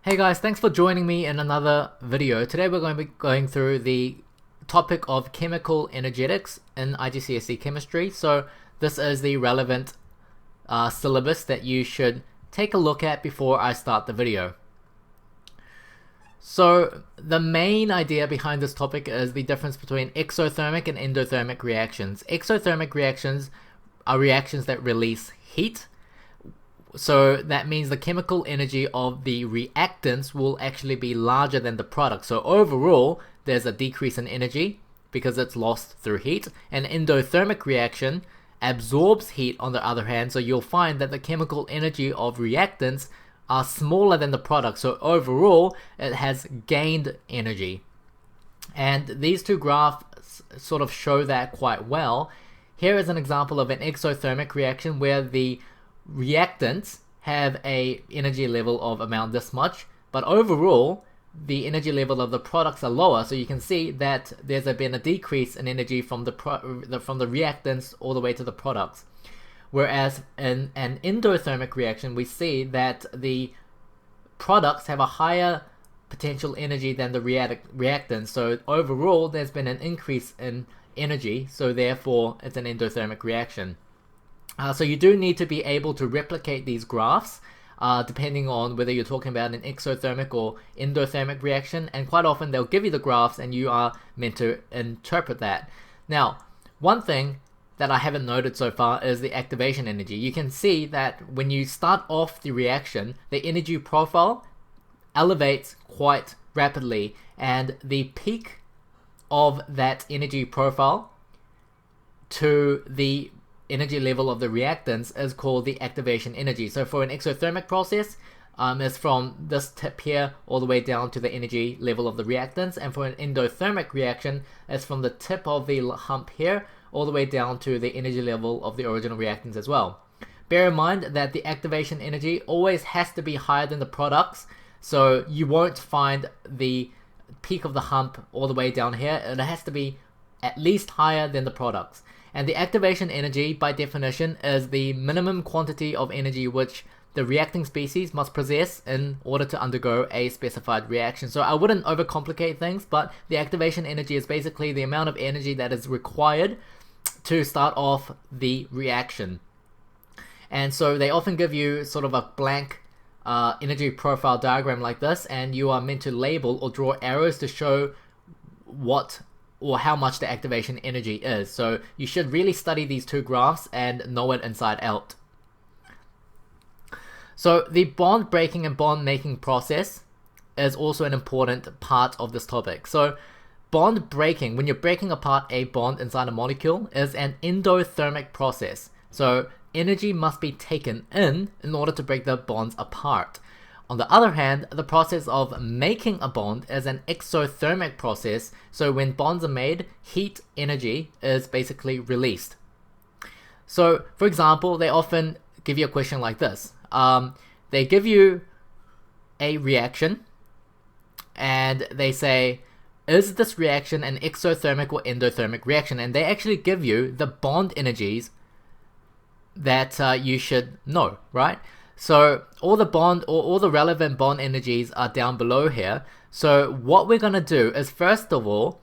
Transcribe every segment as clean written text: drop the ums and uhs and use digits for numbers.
Hey guys, thanks for joining me in another video. Today we're going to be going through the topic of chemical energetics in IGCSE chemistry. So this is the relevant syllabus that you should take a look at before I start the video. So the main idea behind this topic is the difference between exothermic and endothermic reactions. Exothermic reactions are reactions that release heat. So that means the chemical energy of the reactants will actually be larger than the product. So overall, there's a decrease in energy because it's lost through heat. An endothermic reaction absorbs heat on the other hand, so you'll find that the chemical energy of reactants are smaller than the product. So overall, it has gained energy. And these two graphs sort of show that quite well. Here is an example of an exothermic reaction where the reactants have a energy level of amount this much, but overall the energy level of the products are lower, so you can see that there's been a decrease in energy from the reactants all the way to the products. Whereas in an endothermic reaction, we see that the products have a higher potential energy than the reactants, so overall there's been an increase in energy, so therefore it's an endothermic reaction. So you do need to be able to replicate these graphs depending on whether you're talking about an exothermic or endothermic reaction, and quite often they'll give you the graphs and you are meant to interpret that. Now, one thing that I haven't noted so far is the activation energy. You can see that when you start off the reaction, the energy profile elevates quite rapidly, and the peak of that energy profile to the energy level of the reactants is called the activation energy. So for an exothermic process, it's from this tip here all the way down to the energy level of the reactants, and for an endothermic reaction, it's from the tip of the hump here all the way down to the energy level of the original reactants as well. Bear in mind that the activation energy always has to be higher than the products, so you won't find the peak of the hump all the way down here. It has to be at least higher than the products. And the activation energy, by definition, is the minimum quantity of energy which the reacting species must possess in order to undergo a specified reaction. So I wouldn't overcomplicate things, but the activation energy is basically the amount of energy that is required to start off the reaction. And so they often give you sort of a blank energy profile diagram like this, and you are meant to label or draw arrows to show what or how much the activation energy is. So you should really study these two graphs and know it inside out. So the bond breaking and bond making process is also an important part of this topic. So bond breaking, when you're breaking apart a bond inside a molecule, is an endothermic process. So energy must be taken in order to break the bonds apart. On the other hand, the process of making a bond is an exothermic process, so when bonds are made, heat energy is basically released. So, for example, they often give you a question like this. They give you a reaction, and they say, is this reaction an exothermic or endothermic reaction? And they actually give you the bond energies that you should know, right? So all the relevant bond energies are down below here. So what we're going to do is, first of all,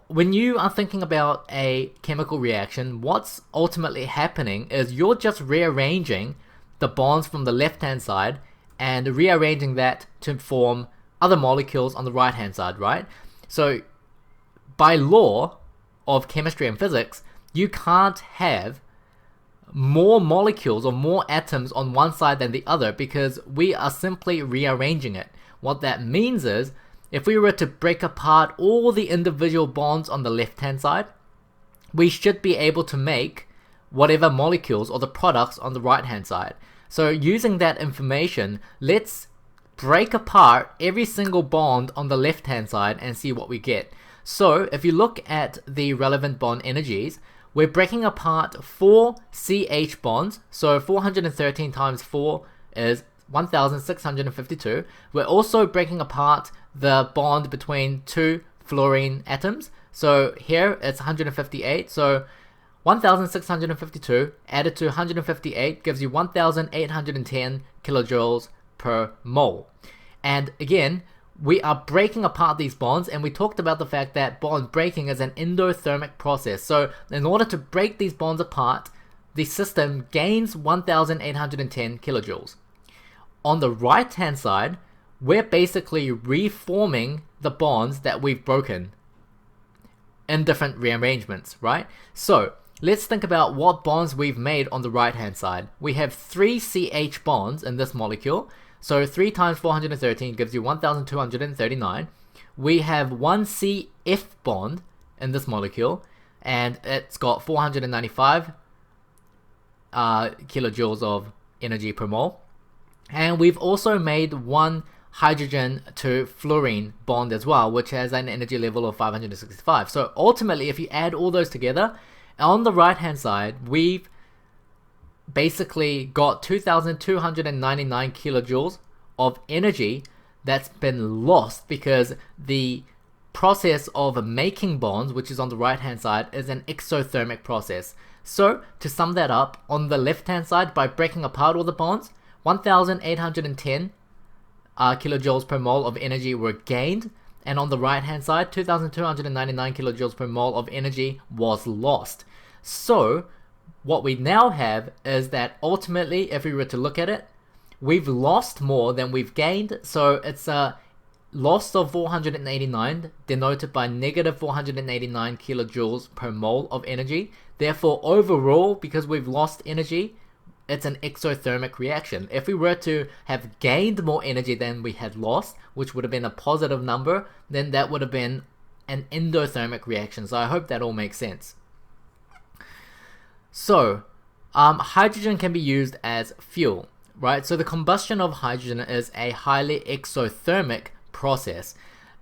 when you are thinking about a chemical reaction, what's ultimately happening is you're just rearranging the bonds from the left-hand side and rearranging that to form other molecules on the right-hand side, right? So by law of chemistry and physics, you can't have more molecules or more atoms on one side than the other because we are simply rearranging it. What that means is, if we were to break apart all the individual bonds on the left hand side, we should be able to make whatever molecules or the products on the right hand side. So using that information, let's break apart every single bond on the left hand side and see what we get. So if you look at the relevant bond energies, we're breaking apart 4 CH bonds, so 413 times 4 is 1652. We're also breaking apart the bond between 2 fluorine atoms, so here it's 158, so 1652 added to 158 gives you 1810 kilojoules per mole. And again, we are breaking apart these bonds, and we talked about the fact that bond breaking is an endothermic process. So in order to break these bonds apart, the system gains 1810 kilojoules. On the right hand side, we're basically reforming the bonds that we've broken in different rearrangements, right? So let's think about what bonds we've made on the right hand side. We have 3 CH bonds in this molecule. So 3 times 413 gives you 1239. We have 1 CF bond in this molecule, and it's got 495 kilojoules of energy per mole. And we've also made 1 hydrogen to fluorine bond as well, which has an energy level of 565. So ultimately, if you add all those together, on the right hand side, we've basically got 2299 kilojoules of energy that's been lost because the process of making bonds, which is on the right hand side, is an exothermic process. So to sum that up, on the left hand side, by breaking apart all the bonds, 1810 kilojoules per mole of energy were gained, and on the right hand side, 2299 kilojoules per mole of energy was lost. So what we now have is that ultimately, if we were to look at it, we've lost more than we've gained. So it's a loss of 489 denoted by negative 489 kilojoules per mole of energy. Therefore, overall, because we've lost energy, it's an exothermic reaction. If we were to have gained more energy than we had lost, which would have been a positive number, then that would have been an endothermic reaction. So I hope that all makes sense. So, hydrogen can be used as fuel, right? So the combustion of hydrogen is a highly exothermic process.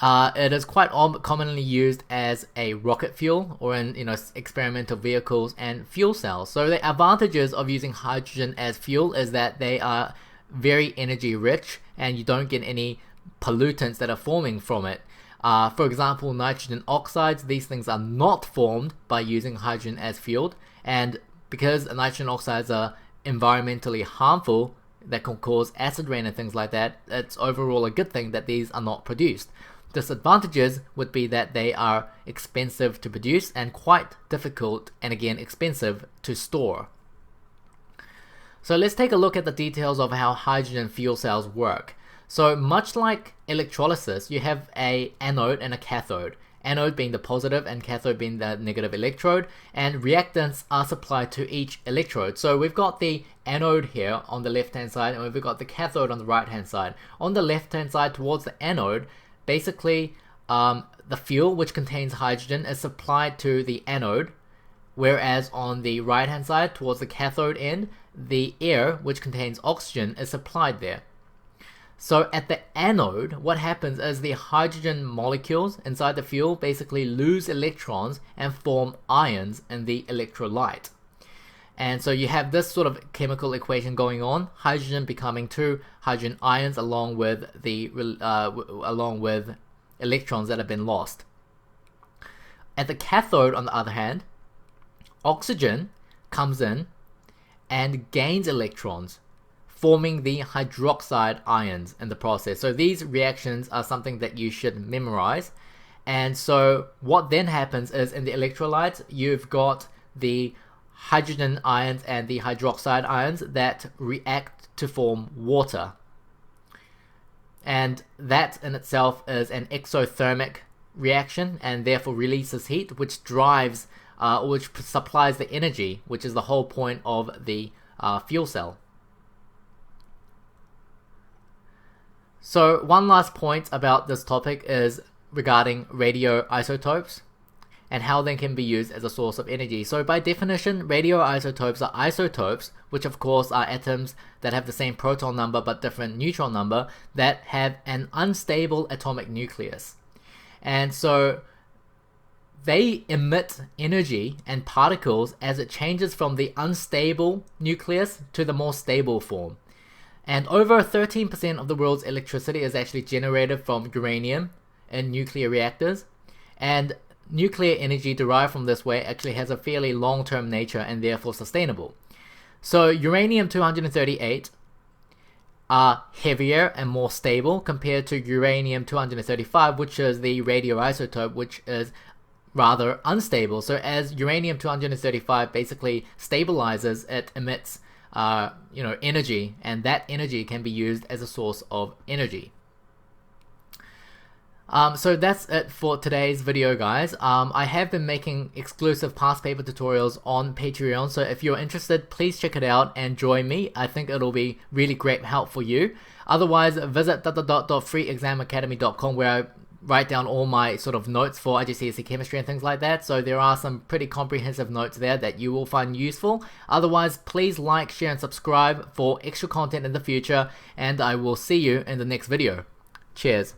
It is quite commonly used as a rocket fuel or in experimental vehicles and fuel cells. So the advantages of using hydrogen as fuel is that they are very energy rich and you don't get any pollutants that are forming from it. For example, nitrogen oxides, these things are not formed by using hydrogen as fuel, and because nitrogen oxides are environmentally harmful, that can cause acid rain and things like that, it's overall a good thing that these are not produced. Disadvantages would be that they are expensive to produce and quite difficult and again expensive to store. So let's take a look at the details of how hydrogen fuel cells work. So much like electrolysis, you have an anode and a cathode. Anode being the positive and cathode being the negative electrode, and reactants are supplied to each electrode. So we've got the anode here on the left hand side and we've got the cathode on the right hand side. On the left hand side towards the anode, basically the fuel, which contains hydrogen, is supplied to the anode, whereas on the right hand side towards the cathode end, the air, which contains oxygen, is supplied there. So at the anode, what happens is the hydrogen molecules inside the fuel basically lose electrons and form ions in the electrolyte. And so you have this sort of chemical equation going on, hydrogen becoming 2 hydrogen ions along with electrons that have been lost. At the cathode, on the other hand, oxygen comes in and gains electrons, forming the hydroxide ions in the process. So these reactions are something that you should memorize. And so what then happens is in the electrolytes, you've got the hydrogen ions and the hydroxide ions that react to form water. And that in itself is an exothermic reaction and therefore releases heat, which drives, which supplies the energy, which is the whole point of the fuel cell. So one last point about this topic is regarding radioisotopes and how they can be used as a source of energy. So by definition, radioisotopes are isotopes, which of course are atoms that have the same proton number but different neutron number, that have an unstable atomic nucleus. And so they emit energy and particles as it changes from the unstable nucleus to the more stable form. And over 13% of the world's electricity is actually generated from uranium in nuclear reactors. And nuclear energy derived from this way actually has a fairly long-term nature and therefore sustainable. So uranium-238 are heavier and more stable compared to uranium-235, which is the radioisotope, which is rather unstable. So as uranium-235 basically stabilizes, it emits energy, and that energy can be used as a source of energy. So that's it for today's video, guys. I have been making exclusive past paper tutorials on Patreon, so if you're interested, please check it out and join me. I think it'll be really great help for you. Otherwise, visit freeexamacademy.com, where I write down all my sort of notes for IGCSE chemistry and things like that. So there are some pretty comprehensive notes there that you will find useful. Otherwise, please like, share, and subscribe for extra content in the future, and I will see you in the next video. Cheers.